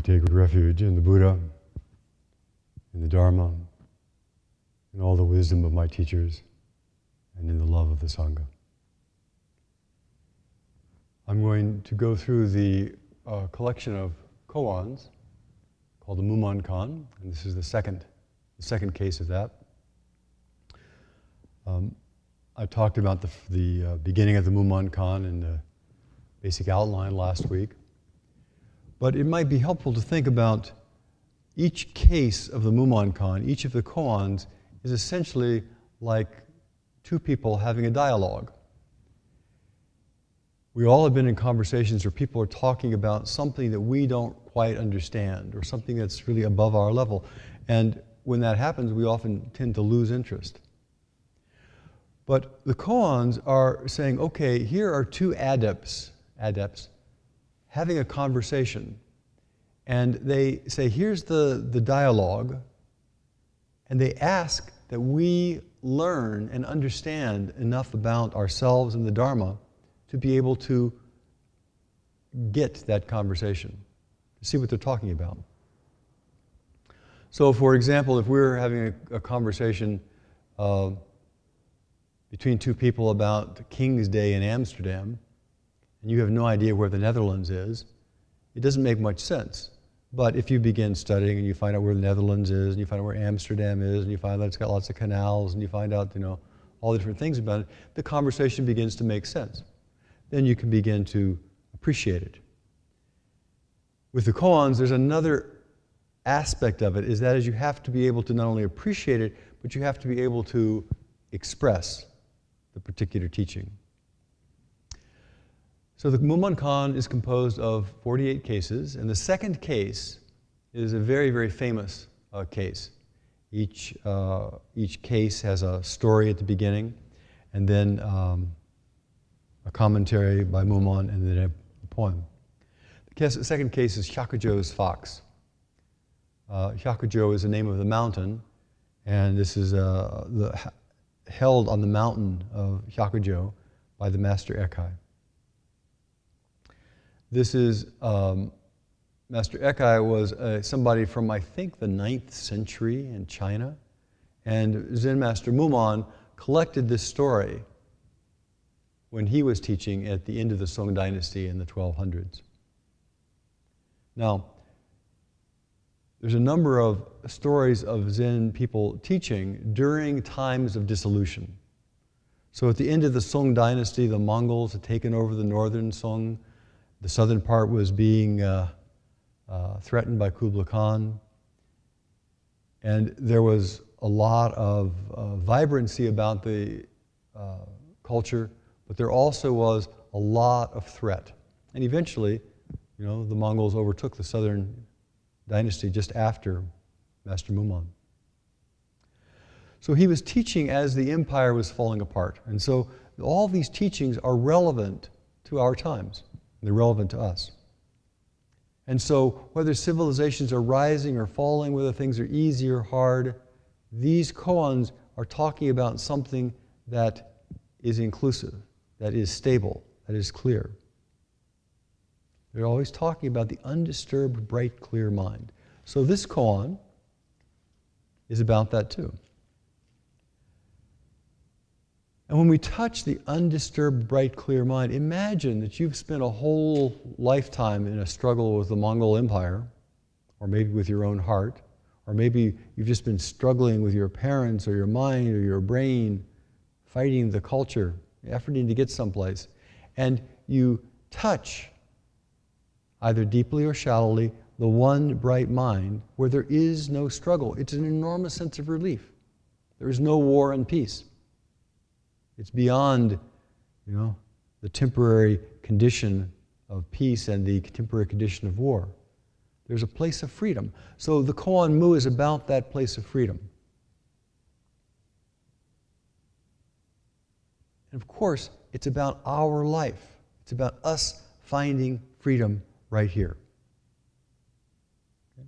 take refuge in the Buddha, in the Dharma, in all the wisdom of my teachers, and in the love of the Sangha. I'm going to go through the collection of koans called the Mumonkan, and this is the second case of that. I talked about the beginning of the Mumonkan and the basic outline last week. But it might be helpful to think about each case of the Mumonkan, each of the koans is essentially like two people having a dialogue. We all have been in conversations where people are talking about something that we don't quite understand or something that's really above our level. And when that happens, we often tend to lose interest. But the koans are saying, okay, here are two adepts having a conversation. And they say, here's the dialogue. And they ask that we learn and understand enough about ourselves and the Dharma to be able to get that conversation, to see what they're talking about. So for example, if we're having a conversation between two people about King's Day in Amsterdam, and you have no idea where the Netherlands is, it doesn't make much sense. But if you begin studying and you find out where the Netherlands is, and you find out where Amsterdam is, and you find out it's got lots of canals, and you find out, all the different things about it, the conversation begins to make sense. Then you can begin to appreciate it. With the koans, there's another aspect of it, is that you have to be able to not only appreciate it, but you have to be able to express the particular teaching. So the Mumonkan is composed of 48 cases, and the second case is a very, very famous case. Each case has a story at the beginning, and then a commentary by Mumon, and then a poem. The second case is Hyakujo's fox. Hyakujo is the name of the mountain, and this is held on the mountain of Hyakujo by the Master Ekai. This is, Master Ekai was somebody from, I think, the 9th century in China. And Zen Master Mumon collected this story when he was teaching at the end of the Song Dynasty in the 1200s. Now, there's a number of stories of Zen people teaching during times of dissolution. So at the end of the Song Dynasty, the Mongols had taken over the northern Song. The southern part was being threatened by Kublai Khan. And there was a lot of vibrancy about the culture, but there also was a lot of threat. And eventually, the Mongols overtook the southern dynasty just after Master Mumon. So he was teaching as the empire was falling apart. And so all these teachings are relevant to our times. They're relevant to us. And so whether civilizations are rising or falling, whether things are easy or hard, these koans are talking about something that is inclusive, that is stable, that is clear. They're always talking about the undisturbed, bright, clear mind. So this koan is about that too. And when we touch the undisturbed, bright, clear mind, imagine that you've spent a whole lifetime in a struggle with the Mongol Empire, or maybe with your own heart, or maybe you've just been struggling with your parents or your mind or your brain, fighting the culture, efforting to get someplace, and you touch, either deeply or shallowly, the one bright mind where there is no struggle. It's an enormous sense of relief. There is no war and peace. It's beyond, the temporary condition of peace and the temporary condition of war. There's a place of freedom. So the Koan Mu is about that place of freedom. And of course, it's about our life. It's about us finding freedom right here. Okay?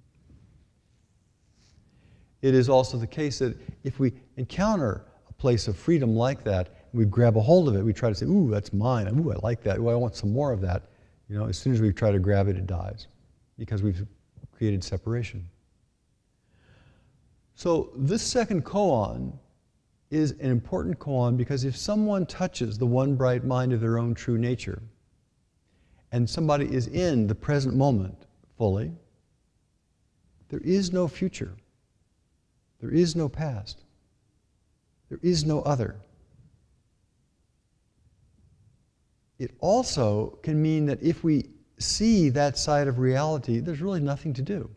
It is also the case that if we encounter a place of freedom like that, we grab a hold of it, we try to say, ooh, that's mine, ooh, I like that, ooh, I want some more of that. As soon as we try to grab it, it dies. Because we've created separation. So this second koan is an important koan because if someone touches the one bright mind of their own true nature, and somebody is in the present moment fully, there is no future. There is no past. There is no other. It also can mean that if we see that side of reality, there's really nothing to do.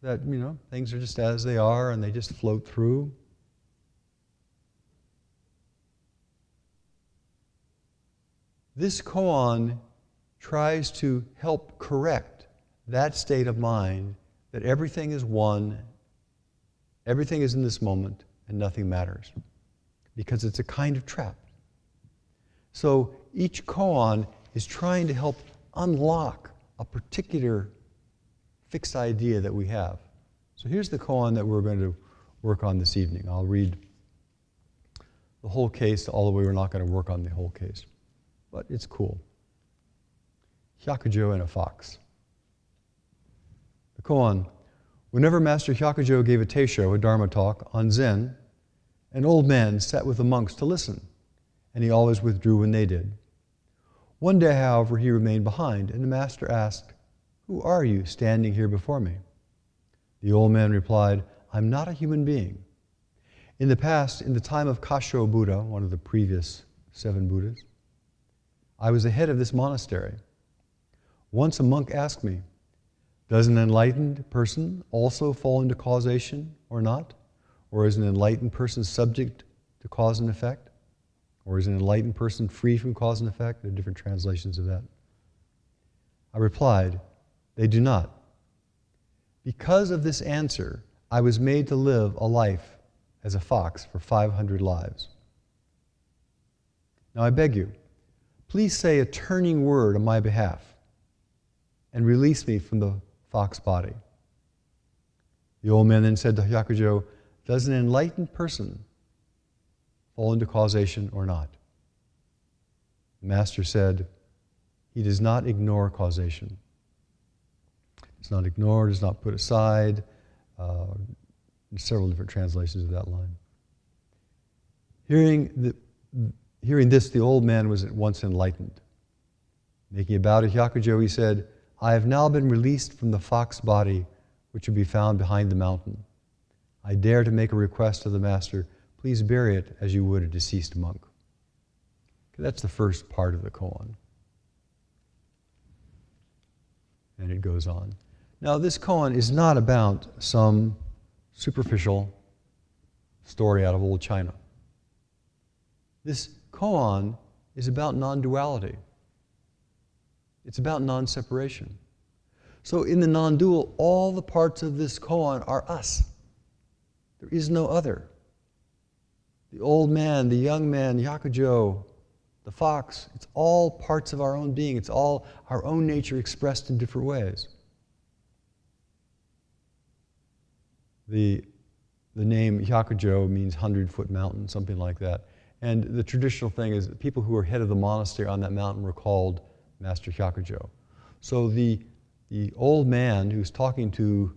That, things are just as they are and they just float through. This koan tries to help correct that state of mind that everything is one, everything is in this moment, and nothing matters. Because it's a kind of trap. So each koan is trying to help unlock a particular fixed idea that we have. So here's the koan that we're going to work on this evening. I'll read the whole case, although we're not going to work on the whole case. But it's cool. Hyakujo and a fox. The koan. Whenever Master Hyakujo gave a teisho, a dharma talk, on Zen, an old man sat with the monks to listen, and he always withdrew when they did. One day, however, he remained behind, and the master asked, "Who are you standing here before me?" The old man replied, "I'm not a human being. In the past, in the time of Kasho Buddha, one of the previous 7 Buddhas, I was the head of this monastery. Once a monk asked me, does an enlightened person also fall into causation or not? Or is an enlightened person subject to cause and effect? Or is an enlightened person free from cause and effect?" There are different translations of that. I replied, "They do not. Because of this answer, I was made to live a life as a fox for 500 lives. Now I beg you, please say a turning word on my behalf and release me from the fox body." The old man then said to Hyakujo, "Does an enlightened person fall into causation or not?" The master said, "He does not ignore causation." Does not ignore, does not put aside. Several different translations of that line. Hearing this, the old man was at once enlightened. Making a bow to Hyakujo, he said, "I have now been released from the fox body, which will be found behind the mountain. I dare to make a request of the master. Please bury it as you would a deceased monk." Okay, that's the first part of the koan. And it goes on. Now, this koan is not about some superficial story out of old China. This koan is about non-duality. It's about non-separation. So in the non-dual, all the parts of this koan are us. There is no other. The old man, the young man, Hyakujo, the fox, it's all parts of our own being. It's all our own nature expressed in different ways. The name Hyakujo means 100-foot mountain, something like that. And the traditional thing is that people who were head of the monastery on that mountain were called Master Hyakujo. So the old man who's talking to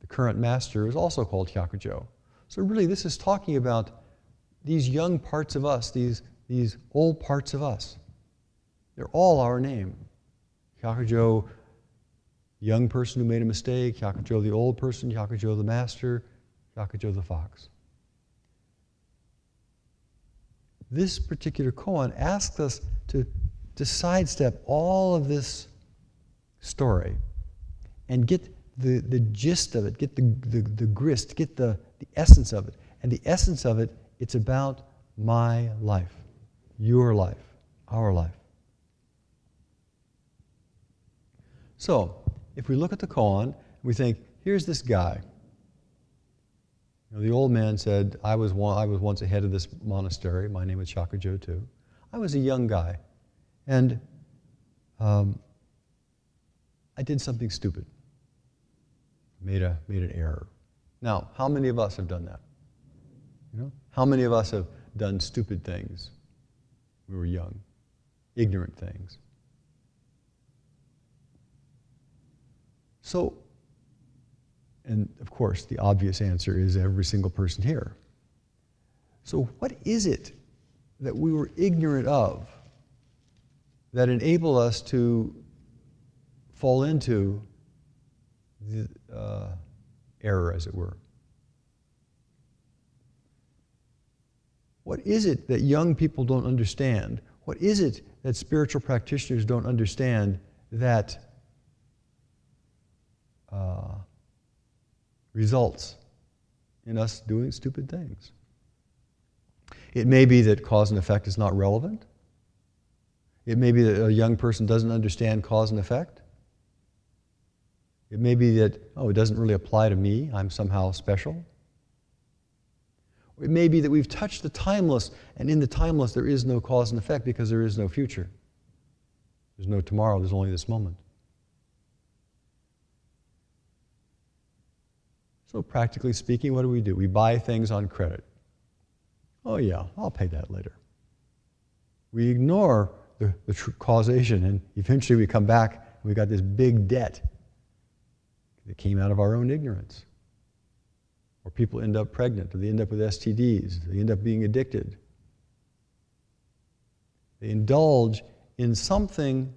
the current master is also called Hyakujo. So really this is talking about these young parts of us, these old parts of us. They're all our name. Hyakujo, young person who made a mistake, Hyakujo the old person, Hyakujo the master, Hyakujo the fox. This particular koan asks us to sidestep all of this story and get the gist of it, get the grist, get the essence of it. And the essence of it, it's about my life, your life, our life. So, if we look at the koan, we think, here's this guy. The old man said, I was once a head of this monastery. My name is Hyakujo too. I was a young guy. And I did something stupid. Made an error. Now, how many of us have done that? How many of us have done stupid things when we were young? Ignorant things. So, and of course, the obvious answer is every single person here. So what is it that we were ignorant of that enabled us to fall into the error, as it were? What is it that young people don't understand? What is it that spiritual practitioners don't understand that results in us doing stupid things? It may be that cause and effect is not relevant. It may be that a young person doesn't understand cause and effect. It may be that, oh, it doesn't really apply to me, I'm somehow special. It may be that we've touched the timeless, and in the timeless there is no cause and effect because there is no future. There's no tomorrow, there's only this moment. So practically speaking, what do? We buy things on credit. Oh yeah, I'll pay that later. We ignore the true causation, and eventually we come back and we got this big debt that came out of our own ignorance. Or people end up pregnant, or they end up with STDs, they end up being addicted. They indulge in something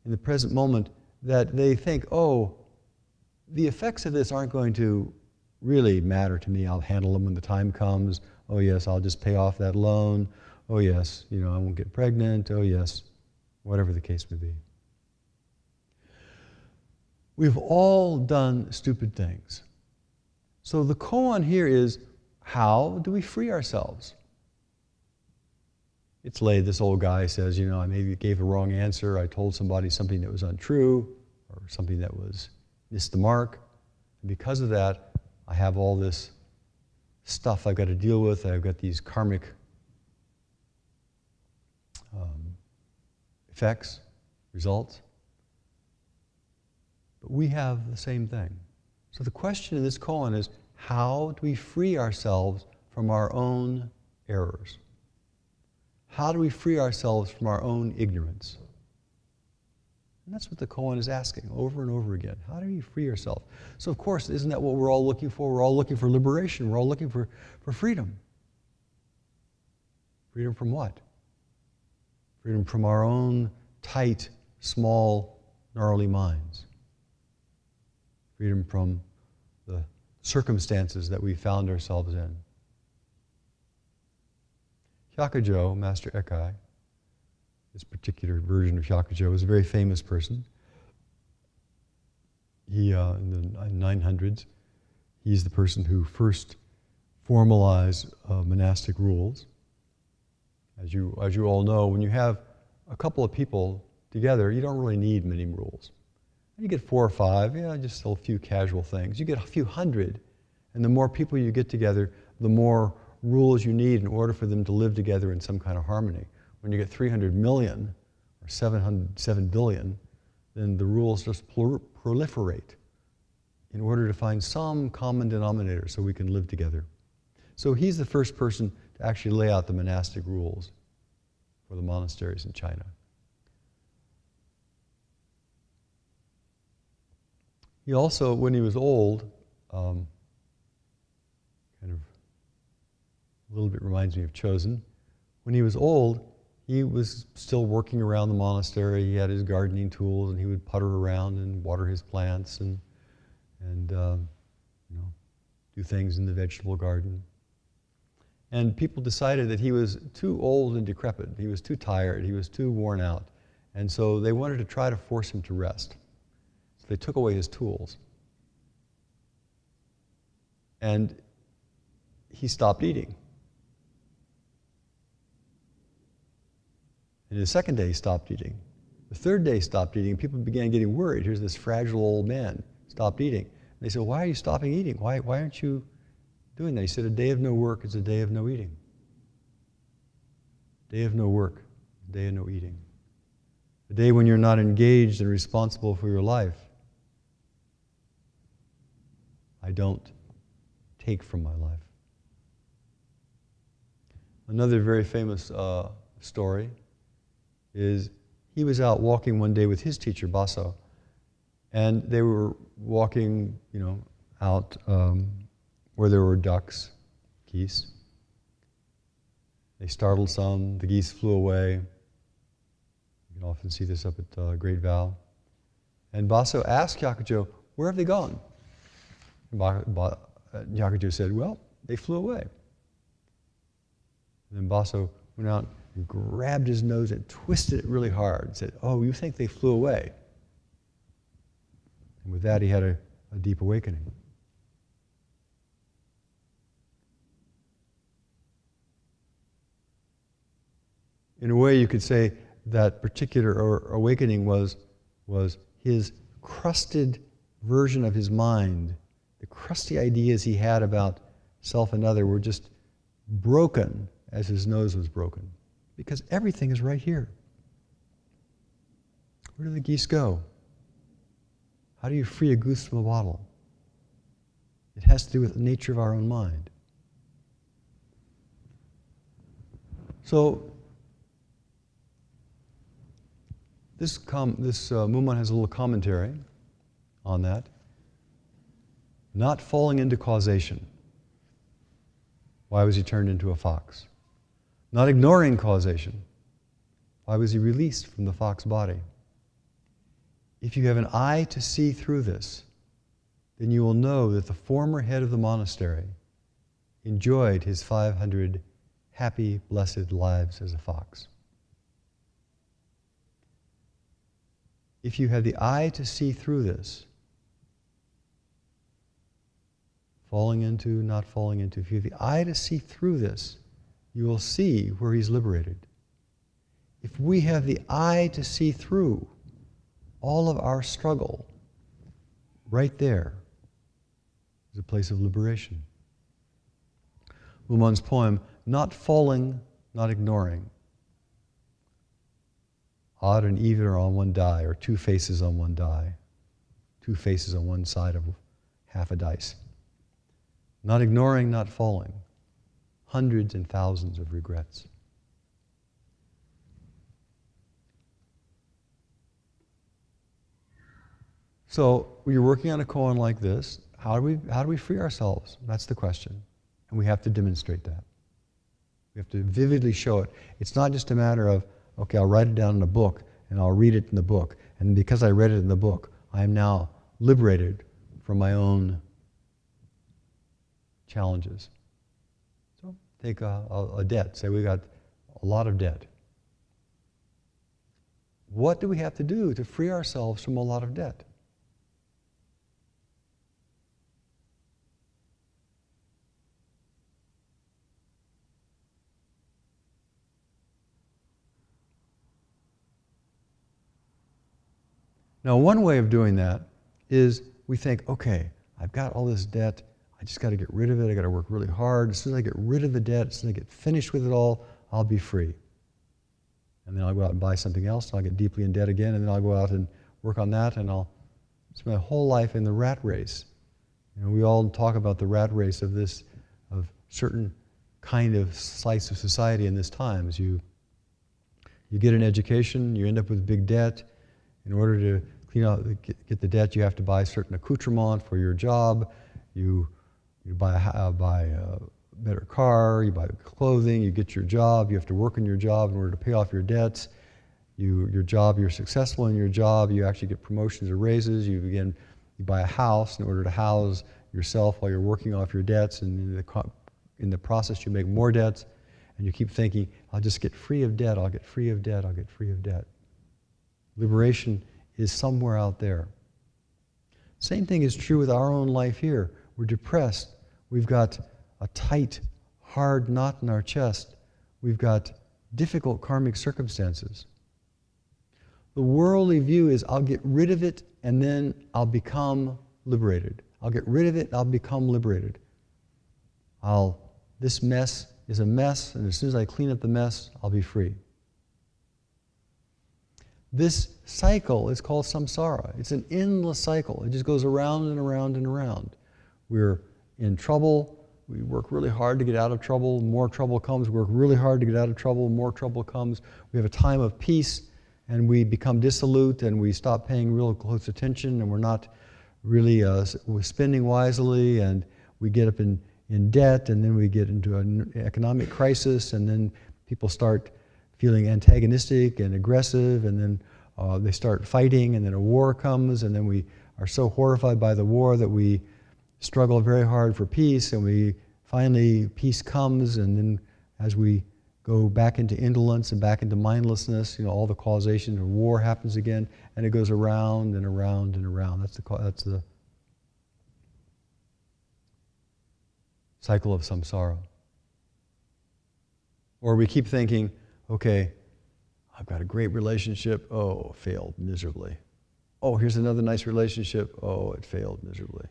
in the present moment that they think, oh, the effects of this aren't going to really matter to me. I'll handle them when the time comes. Oh yes, I'll just pay off that loan. Oh yes, I won't get pregnant. Oh yes, whatever the case may be. We've all done stupid things. So the koan here is, how do we free ourselves? It's late, this old guy says, I maybe gave a wrong answer, I told somebody something that was untrue, or something that was missed the mark. And because of that, I have all this stuff I've got to deal with. I've got these karmic effects, results. But we have the same thing. So the question in this koan is, how do we free ourselves from our own errors? How do we free ourselves from our own ignorance? And that's what the koan is asking over and over again. How do you free yourself? So of course, isn't that what we're all looking for? We're all looking for liberation. We're all looking for freedom. Freedom from what? Freedom from our own tight, small, gnarly minds. Freedom from the circumstances that we found ourselves in. Hyakujo, Master Ekai, this particular version of Hyakujo, was a very famous person. He, in the 900s, he's the person who first formalized monastic rules. As you all know, when you have a couple of people together, you don't really need many rules. You get 4 or 5, just a few casual things. You get a few hundred, and the more people you get together, the more rules you need in order for them to live together in some kind of harmony. When you get 300 million or 7 billion, then the rules just proliferate in order to find some common denominator so we can live together. So he's the first person to actually lay out the monastic rules for the monasteries in China. He also, when he was old, kind of a little bit reminds me of Chosen. When he was old, he was still working around the monastery. He had his gardening tools, and he would putter around and water his plants and do things in the vegetable garden. And people decided that he was too old and decrepit. He was too tired. He was too worn out. And so they wanted to try to force him to rest. So they took away his tools. And he stopped eating. And the second day he stopped eating. The third day he stopped eating, and people began getting worried. Here's this fragile old man, stopped eating. And they said, why are you stopping eating? Why aren't you doing that? He said, a day of no work is a day of no eating. Day of no work, a day of no eating. A day when you're not engaged and responsible for your life. I don't take from my life. Another very famous story is he was out walking one day with his teacher, Baso, And they were walking, out where there were ducks, geese. They startled some, the geese flew away. You can often see this up at Great Vow. And Baso asked Hyakujo, where have they gone? And Hyakujo said, well, they flew away. And then Baso went out and grabbed his nose and twisted it really hard and said, oh, you think they flew away? And with that, he had a deep awakening. In a way, you could say that particular awakening was his crusted version of his mind. The crusty ideas he had about self and other were just broken as his nose was broken. Because everything is right here. Where do the geese go? How do you free a goose from a bottle? It has to do with the nature of our own mind. So, this Mumon has a little commentary on that. Not falling into causation. Why was he turned into a fox? Not ignoring causation. Why was he released from the fox body? If you have an eye to see through this, then you will know that the former head of the monastery enjoyed his 500 happy, blessed lives as a fox. If you have the eye to see through this, falling into, not falling into, if you have the eye to see through this, you will see where he's liberated. If we have the eye to see through all of our struggle, right there is a place of liberation. Mumon's poem, not falling, not ignoring. Odd and even are on one die, or two faces on one die. Two faces on one side of half a dice. Not ignoring, not falling. Hundreds and thousands of regrets. So, when you're working on a koan like this, how do we free ourselves? That's the question. And we have to demonstrate that. We have to vividly show it. It's not just a matter of, okay, I'll write it down in a book, and I'll read it in the book. And because I read it in the book, I am now liberated from my own challenges. So take a debt. Say we got a lot of debt. What do we have to do to free ourselves from a lot of debt? Now, one way of doing that is we think, okay, I've got all this debt, I just got to get rid of it, I got to work really hard. As soon as I get rid of the debt, as soon as I get finished with it all, I'll be free. And then I'll go out and buy something else, and I'll get deeply in debt again, and then I'll go out and work on that, and I'll spend my whole life in the rat race. We all talk about the rat race of certain kind of slice of society in this time. As you get an education, you end up with big debt. In order to get the debt, you have to buy certain accoutrement for your job. You buy a better car, you buy clothing, you get your job, you have to work in your job in order to pay off your debts. Your job, you're successful in your job, you actually get promotions or raises, you buy a house in order to house yourself while you're working off your debts, and in the process you make more debts, and you keep thinking, I'll just get free of debt, I'll get free of debt, I'll get free of debt. Liberation is somewhere out there. Same thing is true with our own life here. We're depressed. We've got a tight, hard knot in our chest. We've got difficult karmic circumstances. The worldly view is, I'll get rid of it and then I'll become liberated. I'll get rid of it and I'll become liberated. This mess is a mess, and as soon as I clean up the mess, I'll be free. This cycle is called samsara. It's an endless cycle. It just goes around and around and around. We're in trouble. We work really hard to get out of trouble. More trouble comes. We work really hard to get out of trouble. More trouble comes. We have a time of peace. and we become dissolute, and we stop paying real close attention, and we're not really we're spending wisely, and we get up in debt, and then we get into an economic crisis, and then people start feeling antagonistic and aggressive, and then they start fighting, and then a war comes, and then we are so horrified by the war that we struggle very hard for peace, and we finally, peace comes, and then as we go back into indolence and back into mindlessness, all the causation of war happens again, and it goes around and around and around. That's the cycle of samsara. Or we keep thinking, okay, I've got a great relationship. Oh, failed miserably. Oh, here's another nice relationship. Oh, it failed miserably.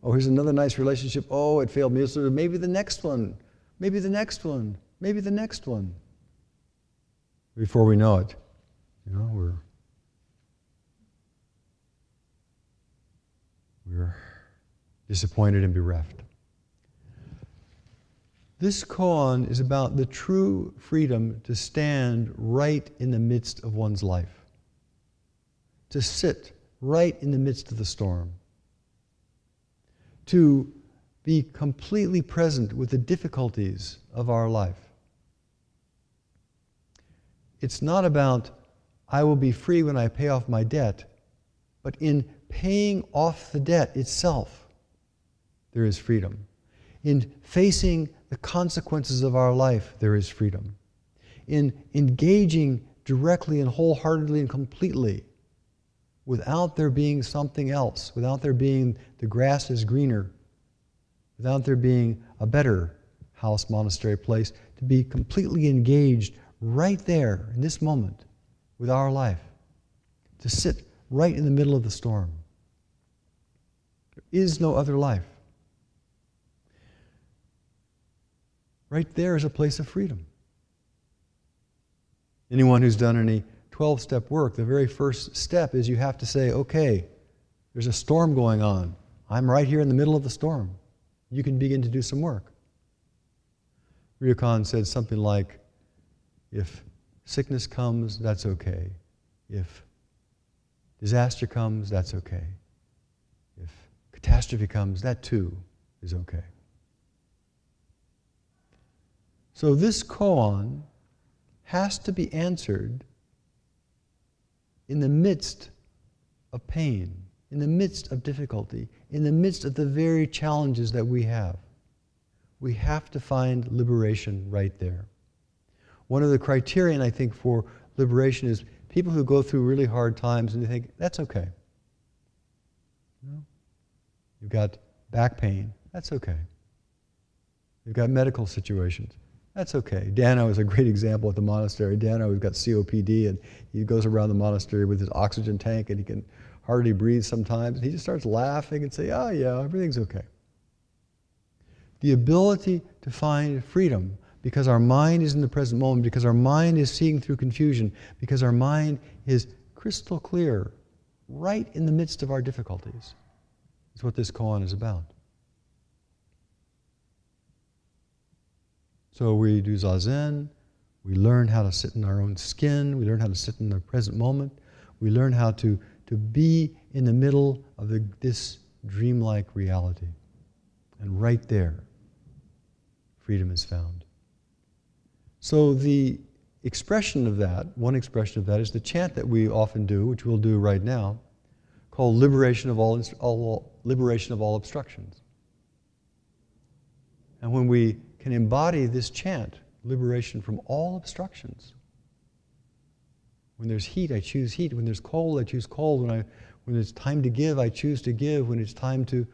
Oh, here's another nice relationship. Oh, it failed miserably. Maybe the next one. Maybe the next one. Maybe the next one. Before we know it, we're disappointed and bereft. This koan is about the true freedom to stand right in the midst of one's life, to sit right in the midst of the storm, to be completely present with the difficulties of our life. It's not about, I will be free when I pay off my debt, but in paying off the debt itself, there is freedom. In facing the consequences of our life, there is freedom. In engaging directly and wholeheartedly and completely, without there being something else, without there being the grass is greener, without there being a better house, monastery, place, to be completely engaged right there in this moment with our life, to sit right in the middle of the storm. There is no other life. Right there is a place of freedom. Anyone who's done any 12-step work, the very first step is you have to say, okay, there's a storm going on. I'm right here in the middle of the storm. You can begin to do some work. Ryokan said something like, if sickness comes, that's okay. If disaster comes, that's okay. If catastrophe comes, that too is okay. So this koan has to be answered in the midst of pain, in the midst of difficulty, in the midst of the very challenges that we have. We have to find liberation right there. One of the criterion, I think, for liberation is people who go through really hard times and they think, that's okay. You've got back pain, that's okay. You've got medical situations, that's okay. Dano is a great example at the monastery. Dano has got COPD, and he goes around the monastery with his oxygen tank, and he can hardly breathe sometimes. And he just starts laughing and say, oh yeah, everything's okay. The ability to find freedom, because our mind is in the present moment, because our mind is seeing through confusion, because our mind is crystal clear, right in the midst of our difficulties, is what this koan is about. So we do zazen, we learn how to sit in our own skin, we learn how to sit in the present moment, we learn how to be in the middle of this dreamlike reality. And right there, freedom is found. So the expression of that, one expression of that, is the chant that we often do, which we'll do right now, called liberation of all obstructions. And when we can embody this chant, liberation from all obstructions. When there's heat, I choose heat. When there's cold, I choose cold. When it's time to give, I choose to give. When it's time to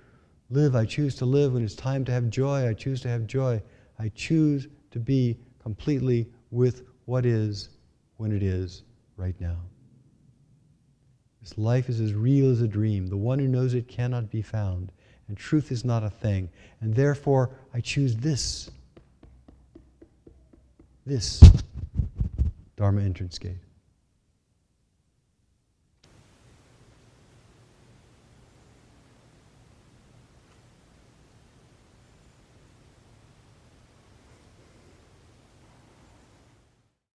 live, I choose to live. When it's time to have joy, I choose to have joy. I choose to be completely with what is when it is right now. This life is as real as a dream. The one who knows it cannot be found. And truth is not a thing. And therefore, I choose this Dharma entrance gate.